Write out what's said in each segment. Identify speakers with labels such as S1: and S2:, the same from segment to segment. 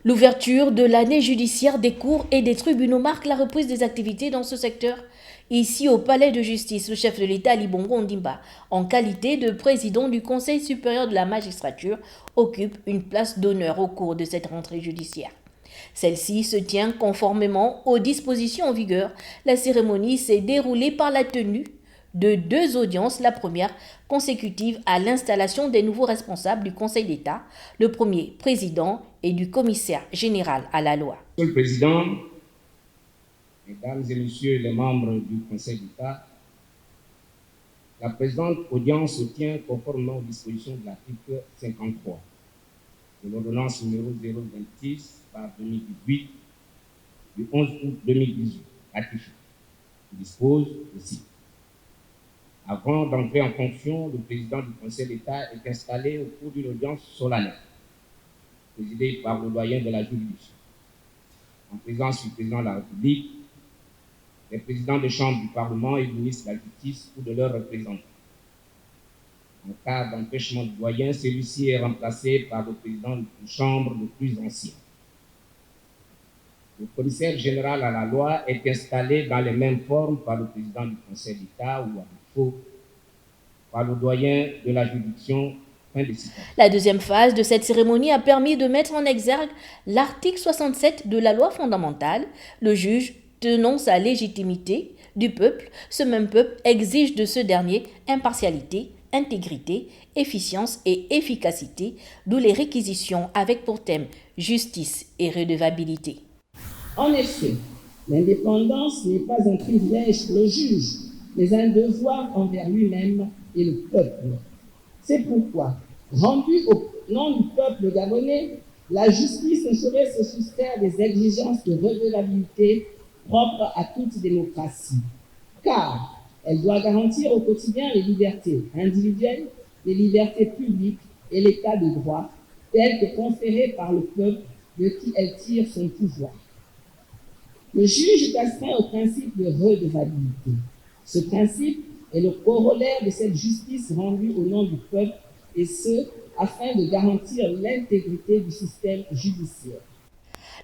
S1: L'ouverture de l'année judiciaire des cours et des tribunaux marque la reprise des activités dans ce secteur. Ici, au Palais de justice, le chef de l'État, Ali Bongo Ondimba, en qualité de président du Conseil supérieur de la magistrature, occupe une place d'honneur au cours de cette rentrée judiciaire. Celle-ci se tient conformément aux dispositions en vigueur. La cérémonie s'est déroulée par la tenue de 2 audiences, la première consécutive à l'installation des nouveaux responsables du Conseil d'État, le premier président et du commissaire général à la loi.
S2: Monsieur le Président, Mesdames et Messieurs les membres du Conseil d'État, la présente audience se tient conformément aux dispositions de l'article 53 de l'ordonnance numéro 026/2018 du 11 août 2018, ratifiée, qui dispose aussi. Avant d'entrer en fonction, le président du Conseil d'État est installé au cours d'une audience solennelle, présidée par le doyen de la juridiction, en présence du président de la République, des présidents des chambres du Parlement et du ministre de la Justice ou de leurs représentants. En cas d'empêchement du doyen, celui-ci est remplacé par le président de chambre le plus ancien. Le commissaire général à la loi est installé dans les mêmes formes par le président du Conseil d'État ou à défaut par le doyen de la juridiction.
S1: La deuxième phase de cette cérémonie a permis de mettre en exergue l'article 67 de la loi fondamentale. Le juge tenant sa légitimité du peuple, ce même peuple exige de ce dernier impartialité, intégrité, efficience et efficacité, d'où les réquisitions avec pour thème justice et redevabilité.
S3: En effet, l'indépendance n'est pas un privilège pour le juge, mais un devoir envers lui-même et le peuple. C'est pourquoi, rendue au nom du peuple gabonais, la justice ne saurait se soustraire des exigences de redevabilité propres à toute démocratie, car elle doit garantir au quotidien les libertés individuelles, les libertés publiques et l'état de droit, telles que conférées par le peuple de qui elle tire son pouvoir. Le juge est astreint au principe de redevabilité. Ce principe est le corollaire de cette justice rendue au nom du peuple, et ce, afin de garantir l'intégrité du système judiciaire.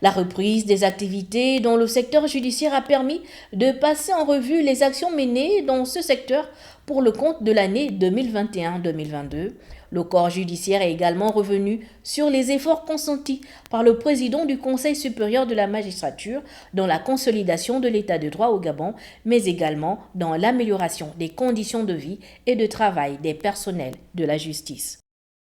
S1: La reprise des activités dans le secteur judiciaire a permis de passer en revue les actions menées dans ce secteur pour le compte de l'année 2021-2022. Le corps judiciaire est également revenu sur les efforts consentis par le président du Conseil supérieur de la magistrature dans la consolidation de l'état de droit au Gabon, mais également dans l'amélioration des conditions de vie et de travail des personnels de la justice.